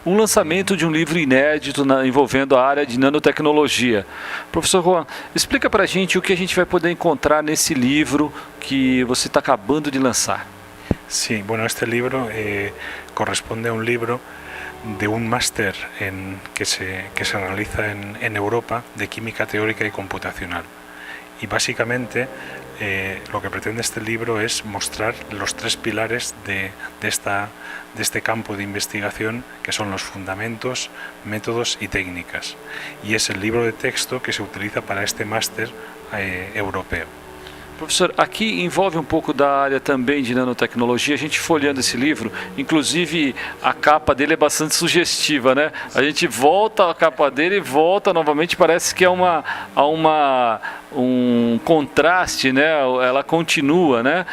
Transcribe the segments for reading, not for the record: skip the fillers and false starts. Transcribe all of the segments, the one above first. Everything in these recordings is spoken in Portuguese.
um lançamento de um livro inédito envolvendo a área de nanotecnologia. Professor Juan, explica para a gente o que a gente vai poder encontrar nesse livro que você está acabando de lançar. Sí, bueno, este libro corresponde a un libro de un máster que se realiza en Europa de química teórica y computacional. Y básicamente lo que pretende este libro es mostrar los tres pilares de este campo de investigación, que son los fundamentos, métodos y técnicas. Y es el libro de texto que se utiliza para este máster europeu. Professor, aqui envolve um pouco da área também de nanotecnologia. A gente folheando esse livro, inclusive a capa dele é bastante sugestiva, né? A gente volta a capa dele e volta novamente, parece que há um contraste, né? Ela continua, né?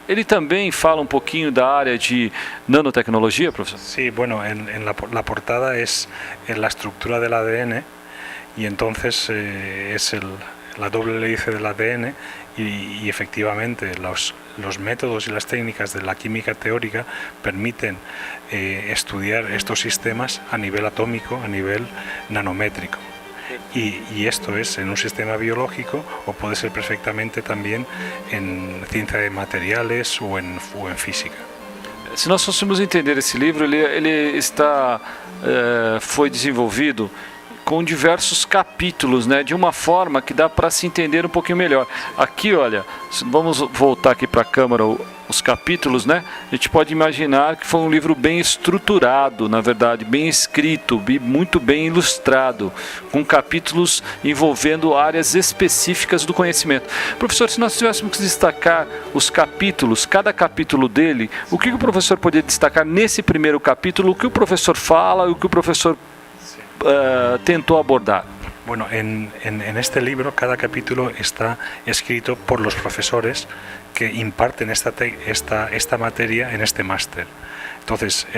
Ele também fala um pouquinho da área de nanotecnologia, professor? Sí, bueno, la portada es la estructura del ADN y entonces es la doble hélice del ADN y efectivamente los métodos y las técnicas de la química teórica permiten estudiar estos sistemas a nivel atómico, a nivel nanométrico. Y esto es en un sistema biológico o puede ser perfectamente también en ciencia de materiales o en física. Se nós fôssemos entender esse livro, ele foi desenvolvido com diversos capítulos, né, de uma forma que dá para se entender um pouquinho melhor. Aqui, olha, vamos voltar aqui para a câmera os capítulos, né? A gente pode imaginar que foi um livro bem estruturado, na verdade, bem escrito, muito bem ilustrado, com capítulos envolvendo áreas específicas do conhecimento. Professor, se nós tivéssemos que destacar os capítulos, cada capítulo dele, o que o professor poderia destacar nesse primeiro capítulo, o que o professor fala e o que o professor tentó abordar? Bueno, en este libro cada capítulo está escrito por los profesores que imparten esta materia en este máster. Entonces,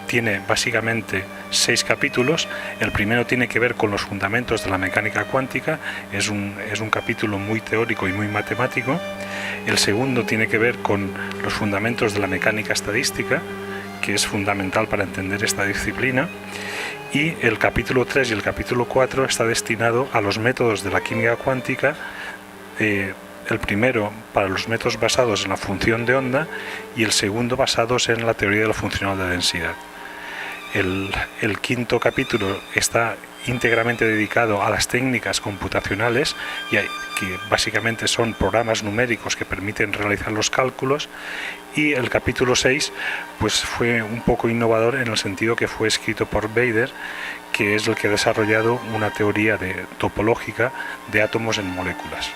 tiene básicamente 6 capítulos. El primero tiene que ver con los fundamentos de la mecánica cuántica, es un capítulo muy teórico y muy matemático. El segundo tiene que ver con los fundamentos de la mecánica estadística, que es fundamental para entender esta disciplina. Y el capítulo 3 y el capítulo 4 está destinado a los métodos de la química cuántica, el primero para los métodos basados en la función de onda y el segundo basados en la teoría de lo funcional de densidad. El quinto capítulo está íntegramente dedicado a las técnicas computacionales, que básicamente son programas numéricos que permiten realizar los cálculos, y el capítulo 6 pues fue un poco innovador en el sentido que fue escrito por Bader, que es el que ha desarrollado una teoría topológica de átomos en moléculas.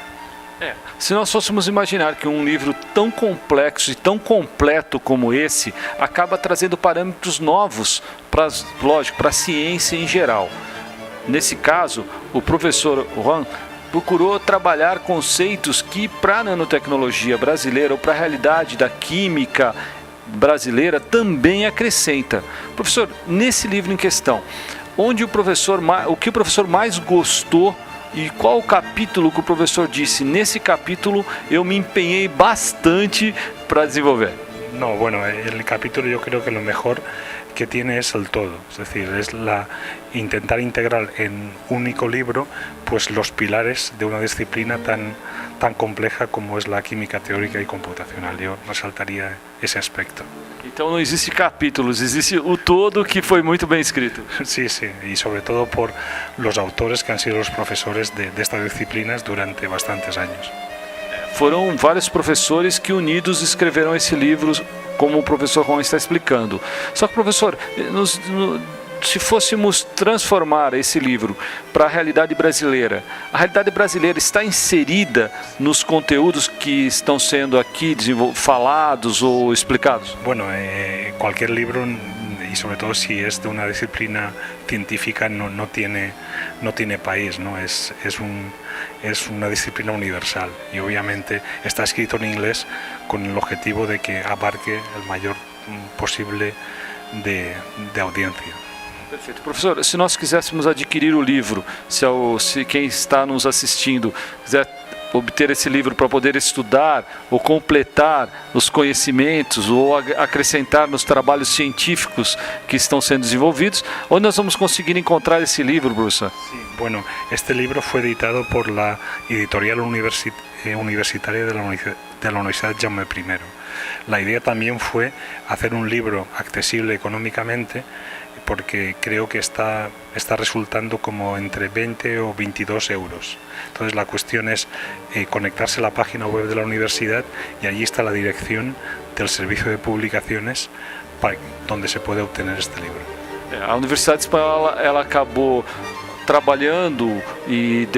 Se nós fôssemos imaginar que um livro tão complexo e tão completo como esse acaba trazendo parâmetros novos para a ciência em geral. Nesse caso, o professor Juan procurou trabalhar conceitos que para a nanotecnologia brasileira ou para a realidade da química brasileira também acrescenta. Professor, nesse livro em questão, o que o professor mais gostou e qual o capítulo que o professor disse? Nesse capítulo eu me empenhei bastante para desenvolver. No, bueno, el capítulo yo creo que lo mejor que tiene es el todo, es decir, es intentar integrar en un único libro pues los pilares de una disciplina tan compleja como es la química teórica y computacional. Yo resaltaría ese aspecto. Então não existe capítulos, existe o todo que foi muito bem escrito. Sí, sí, y sobre todo por los autores que han sido los profesores de estas disciplinas durante bastantes años. Foram vários professores que unidos escreveram esse livro, como o professor Juan está explicando. Só que, professor, se fôssemos transformar esse livro para a realidade brasileira está inserida nos conteúdos que estão sendo aqui falados ou explicados? Bueno, cualquier libro, y sobre todo si es de una disciplina científica, no tiene país, ¿no? Es una disciplina universal y obviamente está escrito en inglés con el objetivo de que abarque el mayor posible de audiencia. Perfeito. Professor, se nós quiséssemos adquirir o livro, se quem está nos assistindo quiser obter esse livro para poder estudar ou completar os conhecimentos ou acrescentar nos trabalhos científicos que estão sendo desenvolvidos? Onde nós vamos conseguir encontrar esse livro, Bruce? Sí, bueno, este libro fue editado por la editorial universitaria de la Universidad Jaume I. La idea también fue hacer un libro accesible económicamente, porque creo que está resultando como entre 20 o 22 euros. Entonces la cuestión es conectarse a la página web de la universidad y allí está la dirección del servicio de publicaciones donde se puede obtener este libro. A Universidade Espanhola ela acabou trabalhando e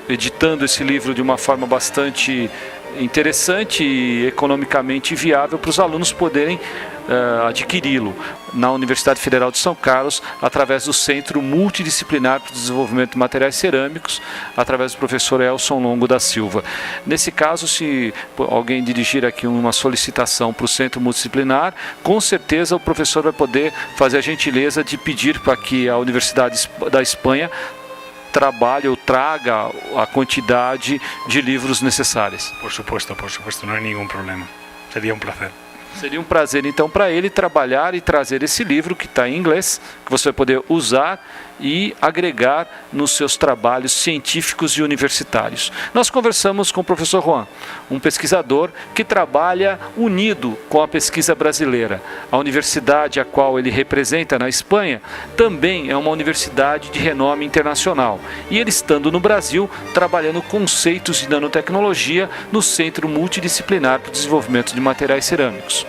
editando esse livro de uma forma bastante interessante e economicamente viável para os alunos poderem adquiri-lo na Universidade Federal de São Carlos, através do Centro Multidisciplinar para o Desenvolvimento de Materiais Cerâmicos, através do professor Elson Longo da Silva. Nesse caso, se alguém dirigir aqui uma solicitação para o Centro Multidisciplinar, com certeza o professor vai poder fazer a gentileza de pedir para que a Universidade da Espanha trabalhe ou traga a quantidade de livros necessários. Por supuesto, não há nenhum problema. Seria um prazer. Seria um prazer então para ele trabalhar e trazer esse livro que está em inglês, que você vai poder usar e agregar nos seus trabalhos científicos e universitários. Nós conversamos com o professor Juan, um pesquisador que trabalha unido com a pesquisa brasileira. A universidade a qual ele representa na Espanha também é uma universidade de renome internacional. E ele, estando no Brasil, trabalhando conceitos de nanotecnologia no Centro Multidisciplinar para o Desenvolvimento de Materiais Cerâmicos.